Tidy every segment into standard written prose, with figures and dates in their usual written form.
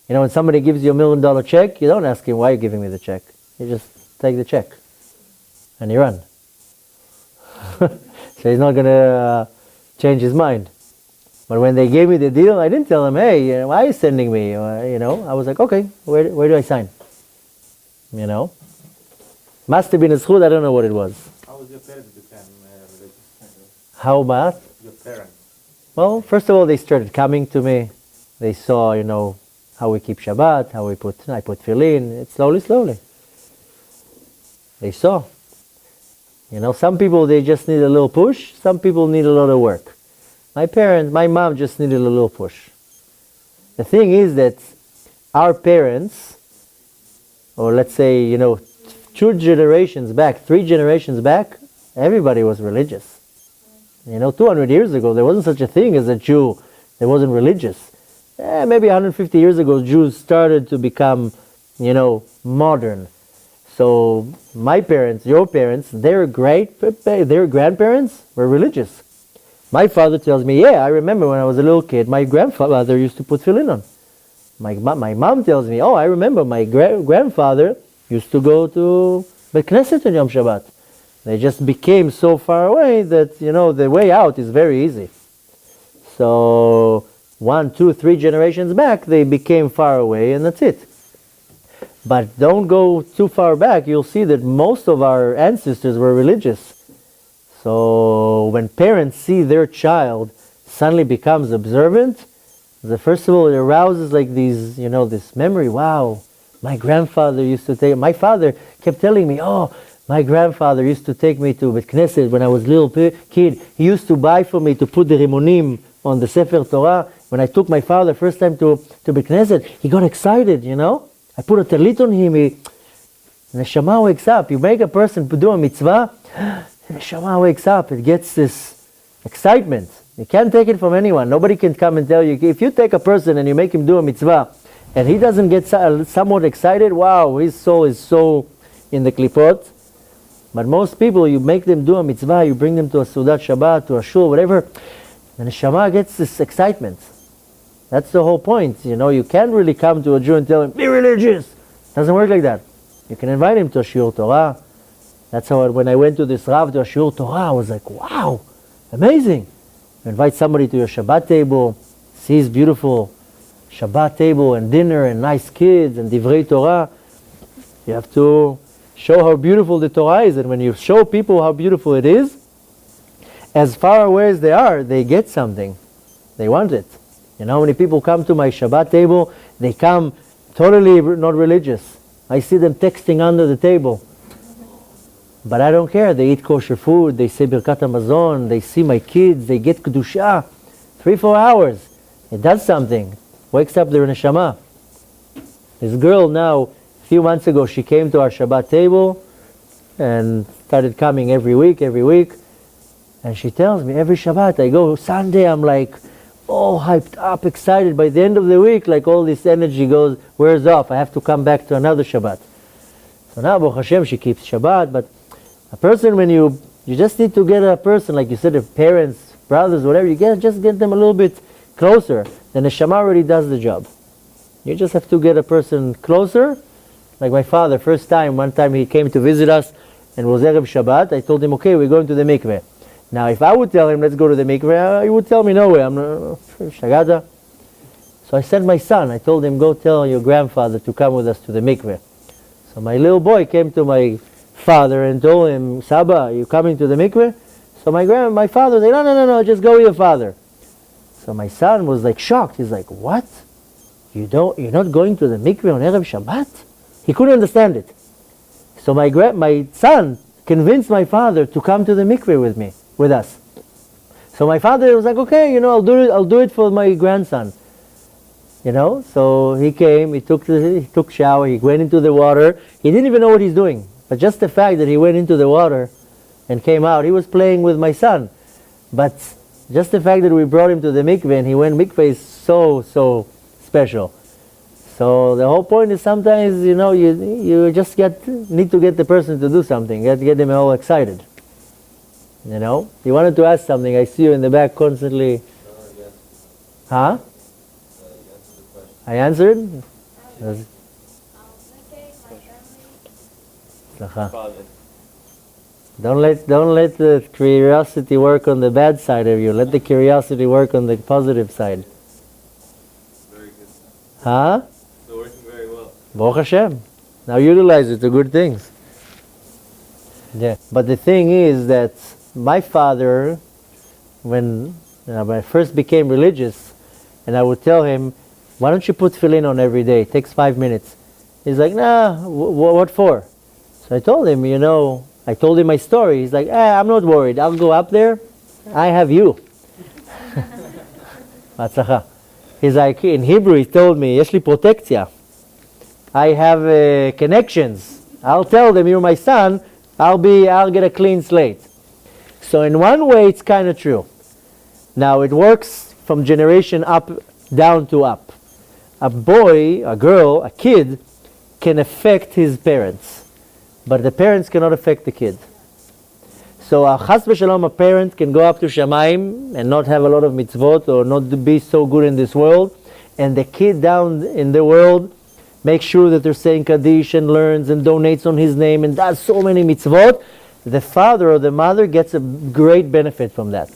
You know, when somebody gives you $1 million check, you don't ask him, why are you giving me the check? You just take the check and you run. So he's not going to change his mind. But when they gave me the deal, I didn't tell him, hey, why are you sending me? I was like, okay, where do I sign? You know? Must have been a zchut, I don't know what it was. How was your parents became religious? How about? Your parents. Well, first of all, they started coming to me. They saw, how we keep Shabbat, I put tefillin. It's slowly. They saw. Some people, they just need a little push. Some people need a lot of work. My mom just needed a little push. The thing is that our parents, or let's say, 2 generations back, 3 generations back, everybody was religious. 200 years ago, there wasn't such a thing as a Jew that wasn't religious. Maybe 150 years ago, Jews started to become, modern. So my parents, your parents, their grandparents were religious. My father tells me, I remember when I was a little kid, my grandfather used to put tefillin on. My mom tells me, I remember my grandfather used to go to Beit Knesset on Yom Shabbat. They just became so far away that, the way out is very easy. So 1, 2, 3 generations back, they became far away and that's it. But don't go too far back, you'll see that most of our ancestors were religious. So when parents see their child suddenly becomes observant, first of all, it arouses like these, this memory. Wow, my grandfather used to take, my father kept telling me, my grandfather used to take me to Beit Knesset when I was a little kid. He used to buy for me to put the rimonim on the Sefer Torah. When I took my father first time to Beit Knesset, he got excited, I put a talit on him, Neshama wakes up. You make a person do a mitzvah, Neshama wakes up, it gets this excitement. You can't take it from anyone. Nobody can come and tell you. If you take a person and you make him do a mitzvah, and he doesn't get somewhat excited, wow, his soul is so in the klipot. But most people, you make them do a mitzvah, you bring them to a Sudat Shabbat, to a shul, whatever, the Neshama gets this excitement. That's the whole point. You can't really come to a Jew and tell him, be religious. It doesn't work like that. You can invite him to a shiur Torah. That's how when I went to this Rav to a shiur Torah, I was like, wow, amazing. You invite somebody to your Shabbat table, sees beautiful Shabbat table and dinner and nice kids and divrei Torah. You have to show how beautiful the Torah is. And when you show people how beautiful it is, as far away as they are, they get something. They want it. How many people come to my Shabbat table, they come totally not religious. I see them texting under the table. But I don't care. They eat kosher food, they say Birkat HaMazon, they see my kids, they get Kedusha. 3-4 hours. It does something. Wakes up their neshama. This girl now, a few months ago, she came to our Shabbat table and started coming every week. And she tells me, every Shabbat, I go, Sunday, I'm like, hyped up, excited. By the end of the week, like all this energy wears off. I have to come back to another Shabbat. So now, Baruch Hashem, she keeps Shabbat. But a person, when you just need to get a person, like you said, if parents, brothers, whatever, just get them a little bit closer. The neshama already does the job. You just have to get a person closer. Like my father, one time he came to visit us, and it was Erev Shabbat. I told him, okay, we're going to the mikveh. Now, if I would tell him, let's go to the mikveh, he would tell me, no way, I'm not shagada. So I sent my son. I told him, go tell your grandfather to come with us to the mikveh. So my little boy came to my father and told him, Saba, are you coming to the mikveh? So my father said, no, just go with your father. So my son was like shocked. He's like, what? You're not going to the mikveh on Erev Shabbat? He couldn't understand it. So my son convinced my father to come to the mikveh with us. So my father was like, okay, I'll do it for my grandson. So he came, he took shower, he went into the water. He didn't even know what he's doing. But just the fact that he went into the water and came out, he was playing with my son. But just the fact that we brought him to the mikveh and he went, mikveh is so special. So the whole point is sometimes, you just need to get the person to do something. You have to get them all excited. You wanted to ask something. I see you in the back constantly. Yes. Huh? You answered the question. I answered? אז- סליחה. Father. Don't let the curiosity work on the bad side of you. Let the curiosity work on the positive side. Very good. Huh? They're working very well. Baruch Hashem. Now utilize it to good things. Yeah. But the thing is that my father, when I first became religious, and I would tell him, why don't you put tefillin on every day? It takes 5 minutes. He's like, nah, what for? So I told him, I told him my story. He's like, I'm not worried. I'll go up there. I have you. Batzlacha. He's like, in Hebrew, he told me, יש לי פרוטקציה. I have connections. I'll tell them, you're my son. I'll get a clean slate. So in one way, it's kind of true. Now, it works from generation up, down to up. A boy, a girl, a kid can affect his parents. But the parents cannot affect the kid. So chas v'shalom, a parent can go up to Shamayim and not have a lot of mitzvot or not be so good in this world, and the kid down in the world makes sure that they're saying Kaddish and learns and donates on his name and does so many mitzvot. The father or the mother gets a great benefit from that.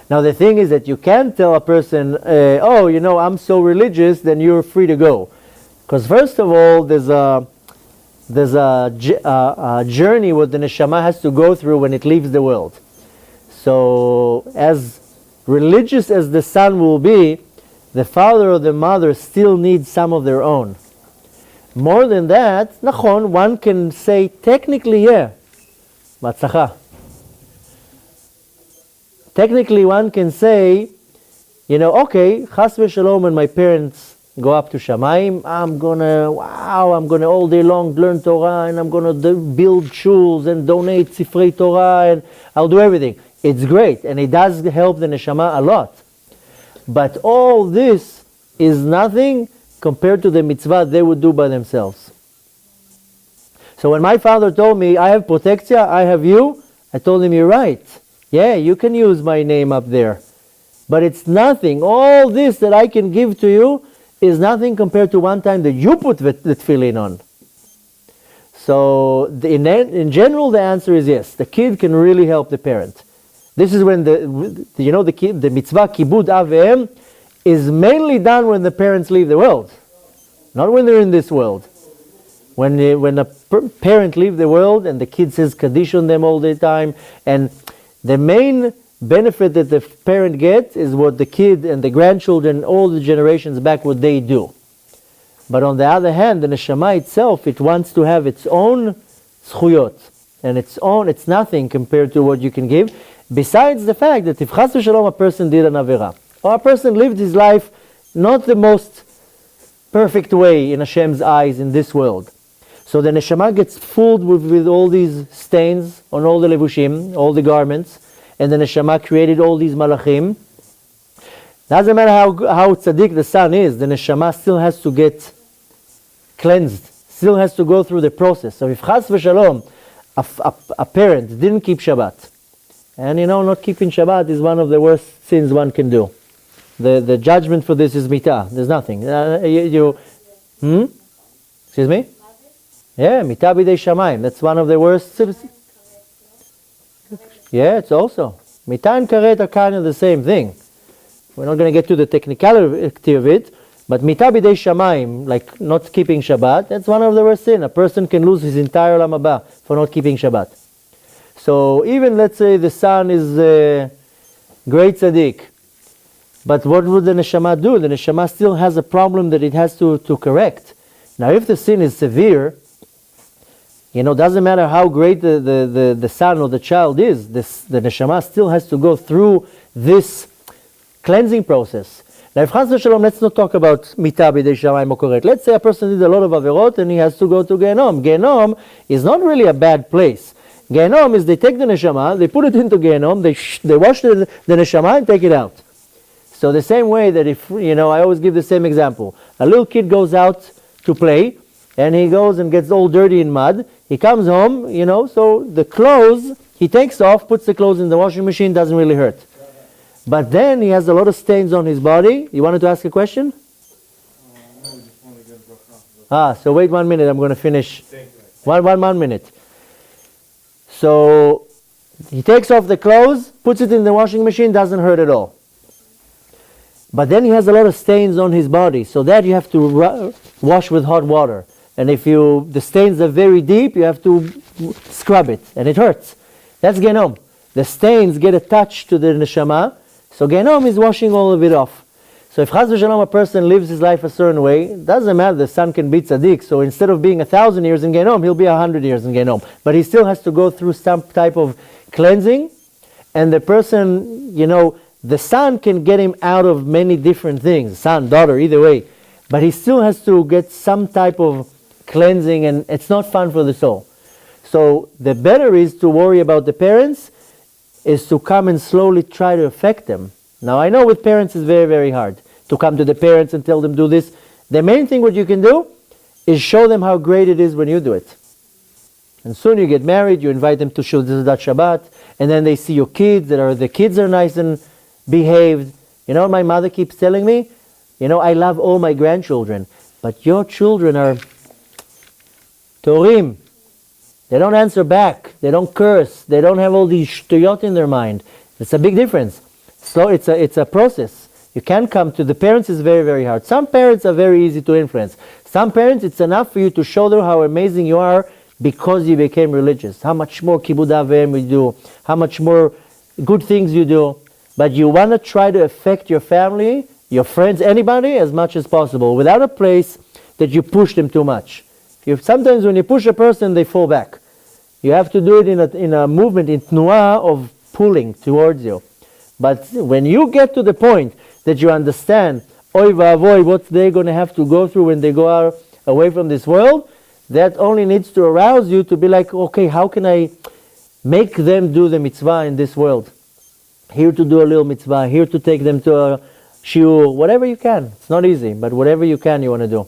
Now the thing is that you can't tell a person, I'm so religious, then you're free to go. Because first of all, there's a journey what the neshama has to go through when it leaves the world. So as religious as the son will be, the father or the mother still needs some of their own. More than that, nachon, one can say technically, yeah, batzlacha. Technically one can say, okay, chas v'shalom, when my parents go up to Shamayim, I'm gonna all day long learn Torah, and I'm gonna build shuls and donate sifrei Torah, and I'll do everything. It's great, and it does help the neshama a lot. But all this is nothing compared to the mitzvah they would do by themselves. So when my father told me, I have protectia, I have you, I told him, you're right. Yeah, you can use my name up there. But it's nothing. All this that I can give to you is nothing compared to one time that you put the tefillin on. So in general, the answer is yes. The kid can really help the parent. This is when the mitzvah kibud av ve'em is mainly done when the parents leave the world, not when they're in this world. When a parent leaves the world and the kid says kaddish on them all the time, and the main benefit that the parent gets is what the kid and the grandchildren, all the generations back, what they do. But on the other hand, the neshama itself, it wants to have its own zchuyot, and it's nothing compared to what you can give. Besides the fact that if chas v'shalom a person did an avera, or a person lived his life not the most perfect way in Hashem's eyes in this world, so the neshama gets fooled with all these stains on all the levushim, all the garments, and the neshama created all these malachim. Doesn't matter how tzaddik the son is, the neshama still has to get cleansed, still has to go through the process. So if chas v'shalom, a parent didn't keep Shabbat, and not keeping Shabbat is one of the worst sins one can do. The judgment for this is mitah. There's nothing. Excuse me? Yeah, mitah b'dei shamayim. That's one of the worst. Yeah, it's also. Mitah and karet are kind of the same thing. We're not going to get to the technicality of it, but mitah b'dei shamayim, like not keeping Shabbat, that's one of the worst sins. A person can lose his entire olam haba for not keeping Shabbat. So even let's say the son is a great tzaddik, but what would the neshama do? The neshama still has a problem that it has to correct. Now if the sin is severe, doesn't matter how great the son or the child is, the neshama still has to go through this cleansing process. Now if chas v'shalom, let's not talk about mitah b'dei shamayim or koret. Let's say a person did a lot of averot and he has to go to Gehenom. Gehenom is not really a bad place. Gehenom is they take the neshama, they put it into Gehenom, they wash the neshama and take it out. So the same way that if, I always give the same example. A little kid goes out to play and he goes and gets all dirty in mud. He comes home, so the clothes, he takes off, puts the clothes in the washing machine, doesn't really hurt. But then he has a lot of stains on his body. You wanted to ask a question? No, we just want to get So wait 1 minute, I'm going to finish. Thank you. One minute. So he takes off the clothes, puts it in the washing machine, doesn't hurt at all. But then he has a lot of stains on his body, so that you have to wash with hot water. And if the stains are very deep, you have to scrub it, and it hurts. That's Genom. The stains get attached to the neshama, so Genom is washing all of it off. So if Chas v'Shalom a person lives his life a certain way, it doesn't matter, the son can be tzaddik, so instead of being 1,000 years in Genom, he'll be 100 years in Genom. But he still has to go through some type of cleansing, and the person, the son can get him out of many different things, son, daughter, either way, but he still has to get some type of cleansing, and it's not fun for the soul. So the better is to worry about the parents, is to come and slowly try to affect them. Now I know with parents it's very, very hard to come to the parents and tell them do this. The main thing what you can do is show them how great it is when you do it. And soon you get married, you invite them to Seudat Shabbat, and then they see your kids, the kids are nice and behaved. You know what my mother keeps telling me? I love all my grandchildren, but your children are Torim. They don't answer back, they don't curse, they don't have all these shtuyot in their mind. It's a big difference. So it's a process. You can't come to the parents, is very, very hard. Some parents are very easy to influence. Some parents, it's enough for you to show them how amazing you are because you became religious. How much more kibud avim you do, how much more good things you do. But you want to try to affect your family, your friends, anybody, as much as possible, without a place that you push them too much. Sometimes when you push a person, they fall back. You have to do it in a movement, in tnuah of pulling towards you. But when you get to the point that you understand, oy va'avoy, what they're going to have to go through when they go out away from this world, that only needs to arouse you to be like, okay, how can I make them do the mitzvah in this world? Here to do a little mitzvah, here to take them to a shiur, whatever you can. It's not easy, but whatever you can, you want to do.